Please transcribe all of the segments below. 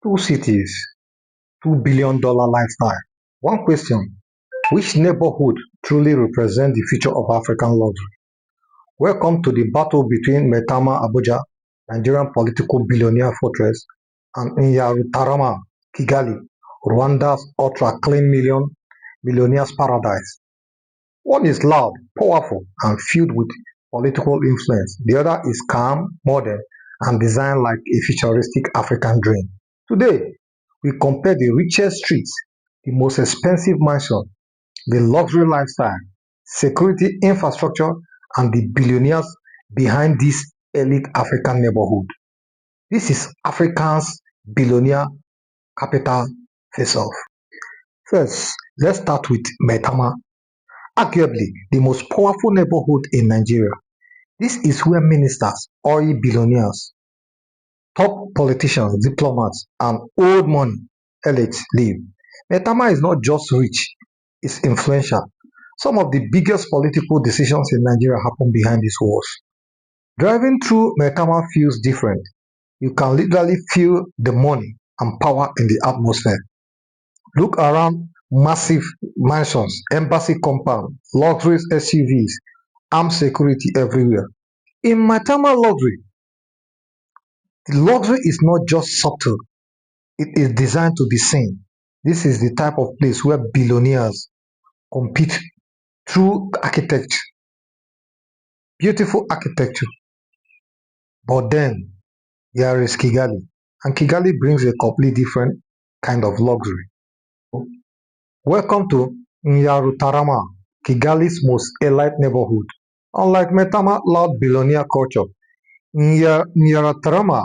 Two cities, $2 billion lifestyle. One question: which neighborhood truly represents the future of African luxury? Welcome to the battle between Maitama, Abuja, Nigerian political billionaire fortress, and Nyarutarama, Kigali, Rwanda's ultra-clean millionaires paradise. One is loud, powerful, and filled with political influence. The other is calm, modern, and designed like a futuristic African dream. Today, we compare the richest streets, the most expensive mansion, the luxury lifestyle, security infrastructure, and the billionaires behind this elite African neighborhood. This is Africa's billionaire capital face-off. First, let's start with Maitama, arguably the most powerful neighborhood in Nigeria. This is where ministers, oil billionaires, top politicians, diplomats, and old money elites live. Maitama is not just rich, it's influential. Some of the biggest political decisions in Nigeria happen behind these walls. Driving through Maitama feels different. You can literally feel the money and power in the atmosphere. Look around: massive mansions, embassy compound, luxurious SUVs, armed security everywhere. In Maitama luxury, the luxury is not just subtle, it is designed to be seen. This is the type of place where billionaires compete through architecture, beautiful architecture. But then there is Kigali, and Kigali brings a completely different kind of luxury. Welcome to Nyarutarama, Kigali's most elite neighborhood. Unlike Maitama loud billionaire culture, Nyarutarama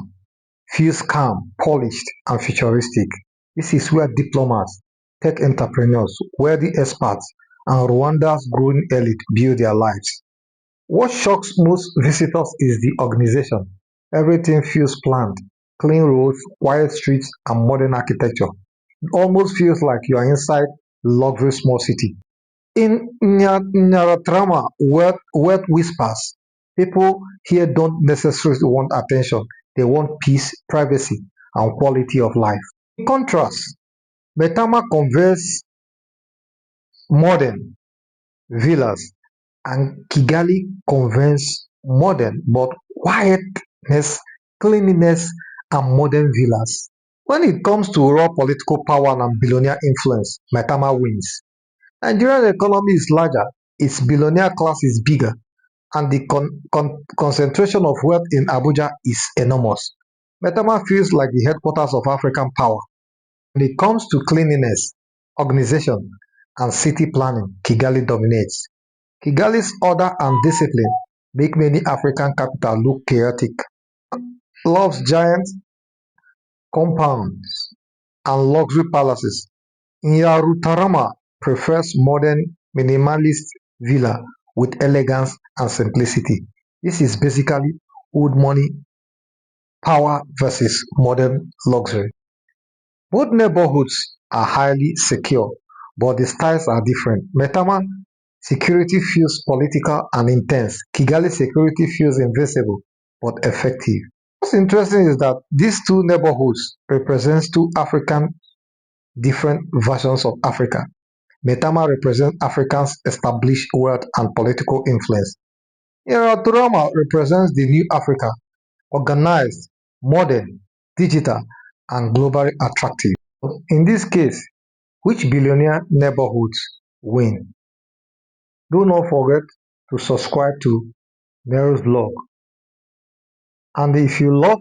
feels calm, polished, and futuristic. This is where diplomats, tech entrepreneurs, wealthy experts, and Rwanda's growing elite build their lives. What shocks most visitors is the organization. Everything feels planned: clean roads, quiet streets, and modern architecture. It almost feels like you are inside a luxury small city. In Nyarutarama, wealth whispers. People here don't necessarily want attention, they want peace, privacy, and quality of life. In contrast, Maitama conveys modern villas, and Kigali conveys modern but quietness, cleanliness, and modern villas. When it comes to raw political power and billionaire influence, Maitama wins. Nigerian economy is larger, its billionaire class is bigger, and the concentration of wealth in Abuja is enormous. Maitama feels like the headquarters of African power. When it comes to cleanliness, organization, and city planning, Kigali dominates. Kigali's order and discipline make many African capitals look chaotic. Loves giant compounds and luxury palaces. Nyarutarama prefers modern, minimalist villa with elegance and simplicity. This is basically old money power versus modern luxury. Both neighborhoods are highly secure, but the styles are different. Maitama security feels political and intense. Kigali security feels invincible but effective. What's interesting is that these two neighborhoods represent two African different versions of Africa. Maitama represents Africa's established wealth and political influence. Nyarutarama represents the new Africa, organized, modern, digital, and globally attractive. In this case, which billionaire neighborhoods win? Do not forget to subscribe to Nero's blog. And if you love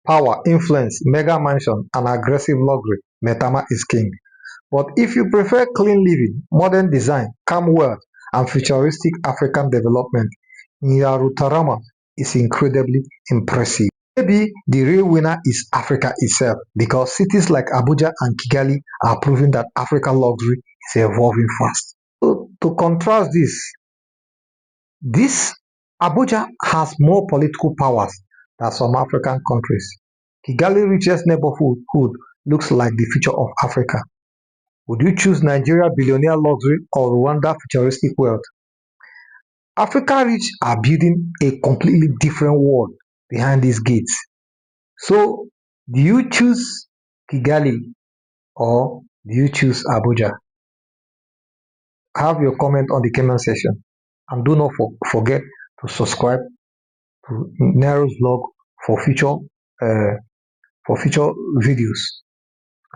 power, influence, mega mansion, and aggressive luxury, Maitama is king. But if you prefer clean living, modern design, calm wealth, and futuristic African development, Nyarutarama is incredibly impressive. Maybe the real winner is Africa itself, because cities like Abuja and Kigali are proving that African luxury is evolving fast. So to contrast this Abuja has more political powers than some African countries. Kigali Richest Neighborhood looks like the future of Africa. Would you choose Nigeria billionaire luxury or Rwanda futuristic wealth? Africa Rich are building a completely different world behind these gates. So, do you choose Kigali, or do you choose Abuja? Have your comment on the comment section, and do not forget to subscribe to Nero's blog for future uh, videos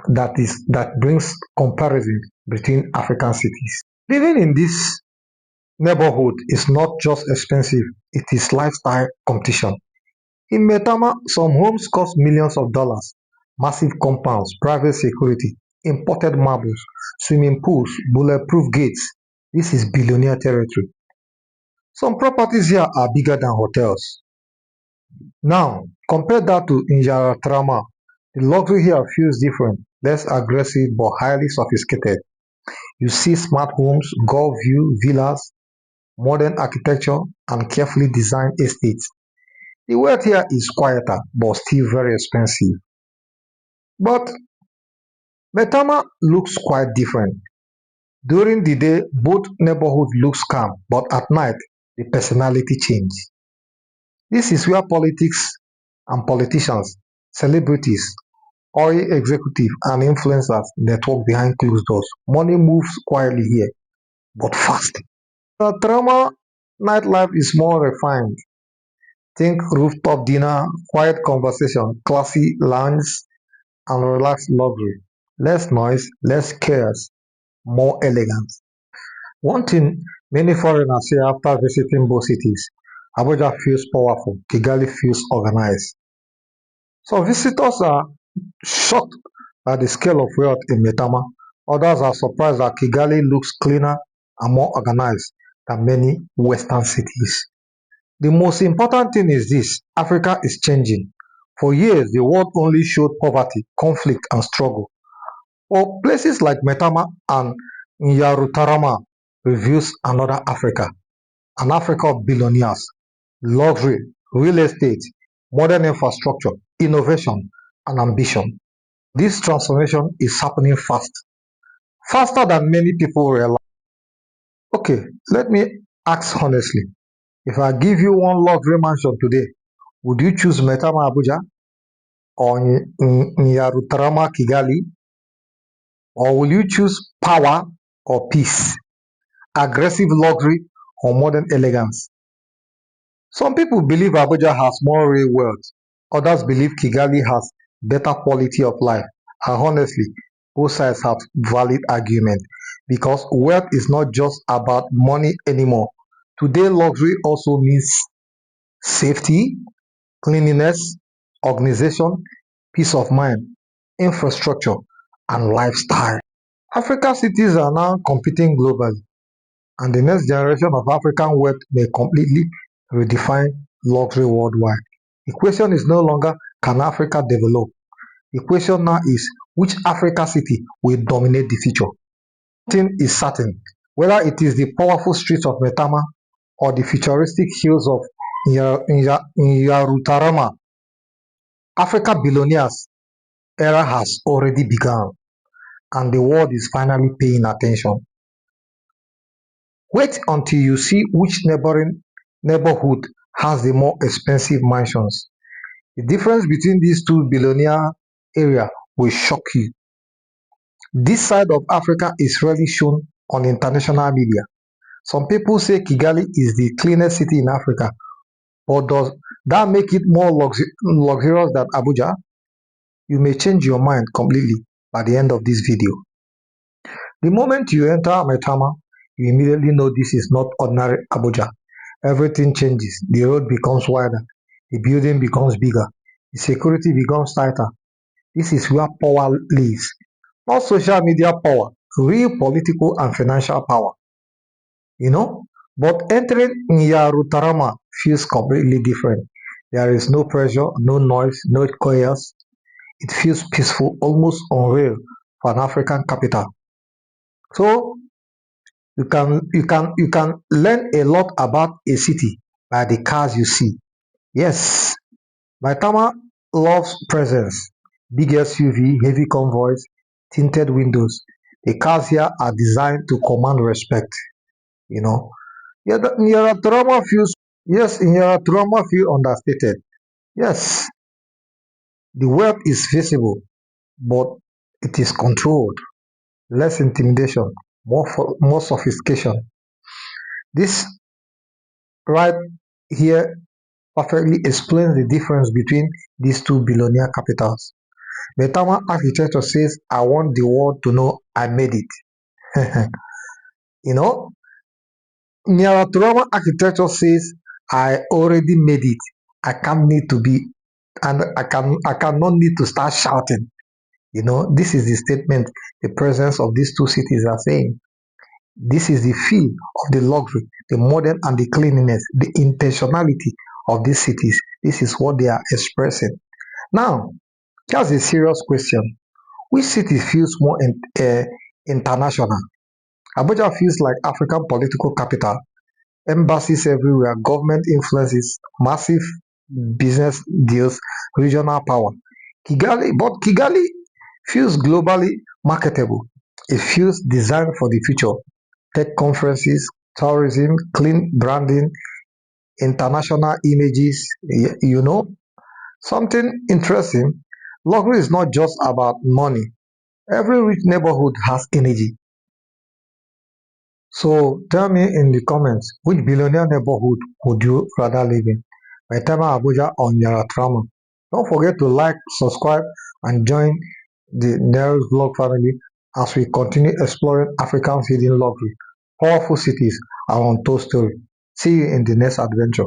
that brings comparison between African cities. Living in this neighborhood is not just expensive; it is lifestyle competition. In Maitama, some homes cost millions of dollars: massive compounds, private security, imported marbles, swimming pools, bulletproof gates. This is billionaire territory. Some properties here are bigger than hotels. Now, compare that to Nyarutarama. The luxury here feels different, less aggressive but highly sophisticated. You see smart homes, golf view villas, modern architecture, and carefully designed estates. The wealth here is quieter but still very expensive. But Maitama looks quite different. During the day, both neighborhoods look calm, but at night, the personality change. This is where politics and politicians, celebrities, oil executives, and influencers network behind closed doors. Money moves quietly here, but fast. The drama nightlife is more refined. Think rooftop dinner, quiet conversation, classy lounge, and relaxed luxury. Less noise, less chaos, more elegance. One thing many foreigners say after visiting both cities: Abuja feels powerful, Kigali feels organized. Some visitors are shocked by the scale of wealth in Maitama. Others are surprised that Kigali looks cleaner and more organized than many Western cities. The most important thing is this: Africa is changing. For years, the world only showed poverty, conflict, and struggle. But places like Maitama and Nyarutarama reveals another Africa, an Africa of billionaires, luxury, real estate, modern infrastructure, innovation, and ambition. This transformation is happening fast, faster than many people realize. Okay, let me ask honestly, if I give you one luxury mansion today, would you choose Maitama Abuja, or Nyarutarama Kigali, or will you choose power or peace, aggressive luxury or modern elegance? Some people believe Abuja has more real wealth, others believe Kigali has better quality of life. And honestly, both sides have valid argument, because wealth is not just about money anymore. Today, luxury also means safety, cleanliness, organization, peace of mind, infrastructure, and lifestyle. African cities are now competing globally, and the next generation of African wealth may completely redefine luxury worldwide. The question is no longer, can Africa develop? The question now is, which Africa city will dominate the future? Nothing is certain, whether it is the powerful streets of Maitama or the futuristic hills of Nyarutarama. Africa billionaires era has already begun, and the world is finally paying attention. Wait until you see which neighboring neighborhood has the more expensive mansions. The difference between these two billionaire areas will shock you. This side of Africa is rarely shown on international media. Some people say Kigali is the cleanest city in Africa, but does that make it more luxurious than Abuja? You may change your mind completely by the end of this video. The moment you enter Maitama, you immediately know this is not ordinary Abuja. Everything changes. The road becomes wider, the building becomes bigger, the security becomes tighter. This is where power lives. Not social media power, real political and financial power. You know? But entering Nyarutarama feels completely different. There is no pressure, no noise, no chaos. It feels peaceful, almost unreal for an African capital. So you can learn a lot about a city by the cars you see. Yes, Maitama loves presence. Big SUV, heavy convoys, tinted windows. The cars here are designed to command respect, you know. Yeah, Nyarutarama feel understated. Yes, the wealth is visible, but it is controlled, less intimidation, more sophistication. This right here perfectly explains the difference between these two billionaire capitals. Maitama architecture says, I want the world to know I made it. you know, Nyarutarama architecture says, I already made it. I can't need to be, and I cannot need to start shouting. This is the statement the presence of these two cities are saying. This is the feel of the luxury, the modern and the cleanliness, the intentionality of these cities. This is what they are expressing. Now, here's a serious question. Which city feels more international? Abuja feels like African political capital. Embassies everywhere, government influences, massive business deals, regional power. Kigali feels globally marketable. It feels designed for the future. Tech conferences, tourism, clean branding, international images, something interesting. Luxury is not just about money. Every rich neighborhood has energy. So tell me in the comments, which billionaire neighborhood would you rather live in? Maitama, Abuja, or Nyarutarama? Don't forget to like, subscribe, and join the Nero's Vlog family as we continue exploring Africa's hidden luxury, powerful cities, and untold stories. See you in the next adventure.